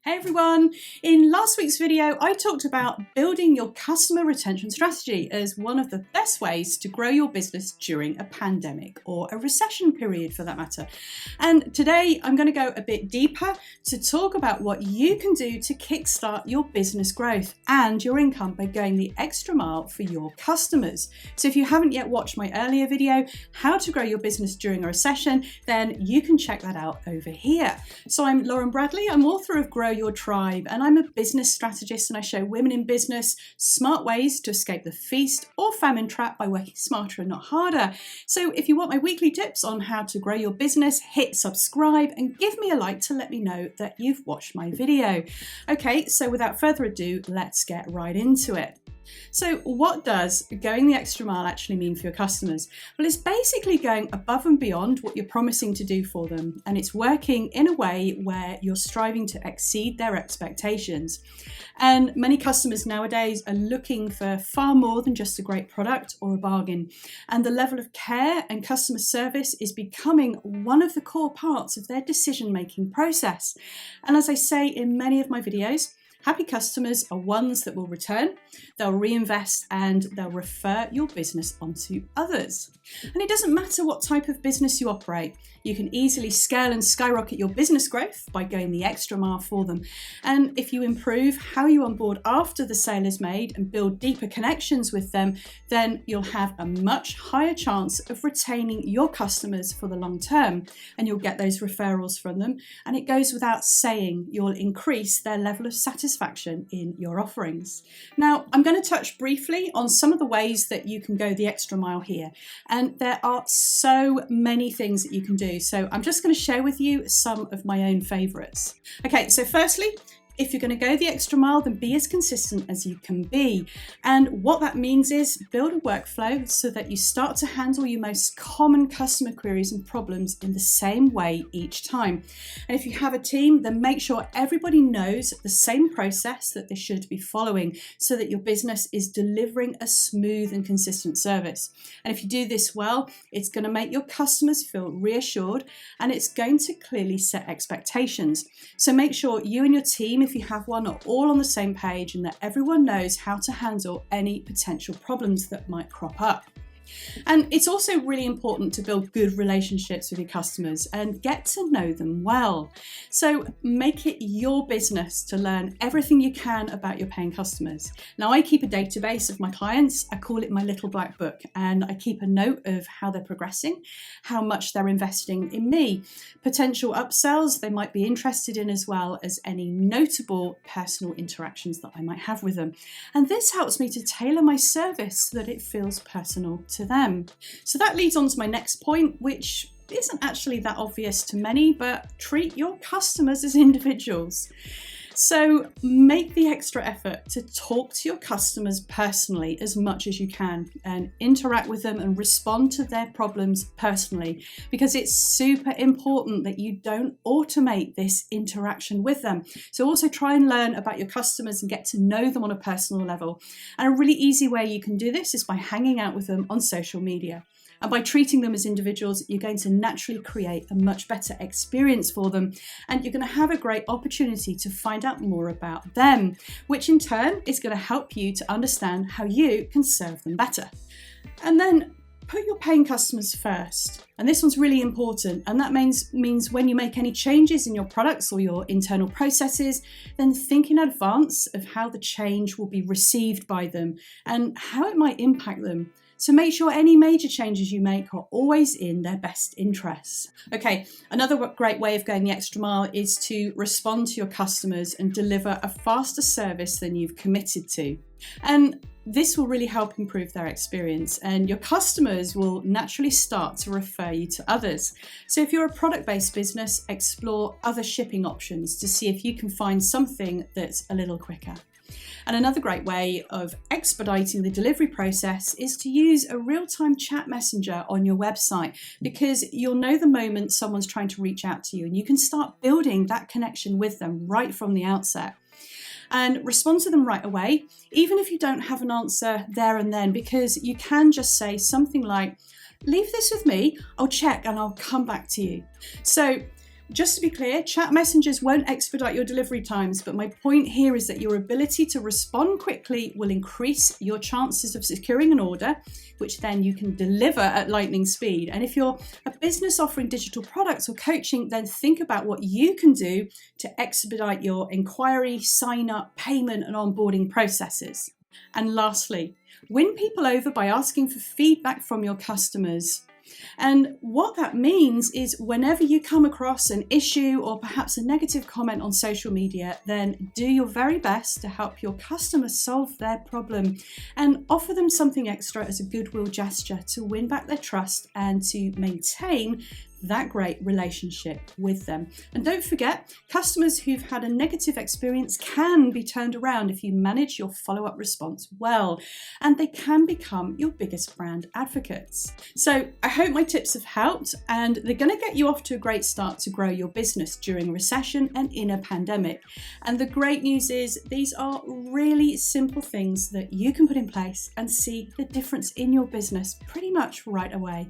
Hey everyone! In last week's video, I talked about building your customer retention strategy as one of the best ways to grow your business during a pandemic or a recession period for that matter. And today I'm going to go a bit deeper to talk about what you can do to kickstart your business growth and your income by going the extra mile for your customers. So if you haven't yet watched my earlier video, how to grow your business during a recession, then you can check that out over here. So I'm Lauren Bradley, I'm author of Grow Your Tribe, and I'm a business strategist, and I show women in business smart ways to escape the feast or famine trap by working smarter and not harder. So if you want my weekly tips on how to grow your business, hit subscribe and give me a like to let me know that you've watched my video. Okay, so without further ado, let's get right into it. So what does going the extra mile actually mean for your customers? Well, it's basically going above and beyond what you're promising to do for them, and it's working in a way where you're striving to exceed their expectations. And many customers nowadays are looking for far more than just a great product or a bargain. And the level of care and customer service is becoming one of the core parts of their decision-making process. And as I say in many of my videos, happy customers are ones that will return, they'll reinvest, and they'll refer your business onto others. And it doesn't matter what type of business you operate, you can easily scale and skyrocket your business growth by going the extra mile for them. And if you improve how you onboard after the sale is made and build deeper connections with them, then you'll have a much higher chance of retaining your customers for the long term, and you'll get those referrals from them. And it goes without saying, you'll increase their level of satisfaction in your offerings. Now, I'm going to touch briefly on some of the ways that you can go the extra mile here. And there are so many things that you can do. So I'm just going to share with you some of my own favorites. Okay, so firstly, if you're going to go the extra mile, then be as consistent as you can be. And what that means is build a workflow so that you start to handle your most common customer queries and problems in the same way each time. And if you have a team, then make sure everybody knows the same process that they should be following so that your business is delivering a smooth and consistent service. And if you do this well, it's going to make your customers feel reassured, and it's going to clearly set expectations. So make sure you and your team, if you have one, are all on the same page and that everyone knows how to handle any potential problems that might crop up. And it's also really important to build good relationships with your customers and get to know them well. So make it your business to learn everything you can about your paying customers. Now, I keep a database of my clients. I call it my little black book, and I keep a note of how they're progressing, how much they're investing in me, potential upsells they might be interested in, as well as any notable personal interactions that I might have with them. And this helps me to tailor my service so that it feels personal to them. So that leads on to my next point, which isn't actually that obvious to many, but treat your customers as individuals. So make the extra effort to talk to your customers personally as much as you can and interact with them and respond to their problems personally, because it's super important that you don't automate this interaction with them. So also try and learn about your customers and get to know them on a personal level. And a really easy way you can do this is by hanging out with them on social media. And by treating them as individuals, you're going to naturally create a much better experience for them. And you're going to have a great opportunity to find out more about them, which in turn is going to help you to understand how you can serve them better. And then put your paying customers first. And this one's really important. And that means when you make any changes in your products or your internal processes, then think in advance of how the change will be received by them and how it might impact them. So make sure any major changes you make are always in their best interests. Okay, another great way of going the extra mile is to respond to your customers and deliver a faster service than you've committed to. And this will really help improve their experience, and your customers will naturally start to refer you to others. So if you're a product-based business, explore other shipping options to see if you can find something that's a little quicker. And another great way of expediting the delivery process is to use a real-time chat messenger on your website, because you'll know the moment someone's trying to reach out to you, and you can start building that connection with them right from the outset. And respond to them right away, even if you don't have an answer there and then, because you can just say something like, "Leave this with me, I'll check and I'll come back to you." So Just to be clear, chat messengers won't expedite your delivery times, but my point here is that your ability to respond quickly will increase your chances of securing an order, which then you can deliver at lightning speed. And if you're a business offering digital products or coaching, then think about what you can do to expedite your inquiry, sign up, payment, and onboarding processes. And lastly, win people over by asking for feedback from your customers. And what that means is whenever you come across an issue or perhaps a negative comment on social media, then do your very best to help your customers solve their problem and offer them something extra as a goodwill gesture to win back their trust and to maintain that great relationship with them. And don't forget, customers who've had a negative experience can be turned around if you manage your follow-up response well, and they can become your biggest brand advocates. So I hope my tips have helped, and they're going to get you off to a great start to grow your business during a recession and in a pandemic. And the great news is these are really simple things that you can put in place and see the difference in your business pretty much right away.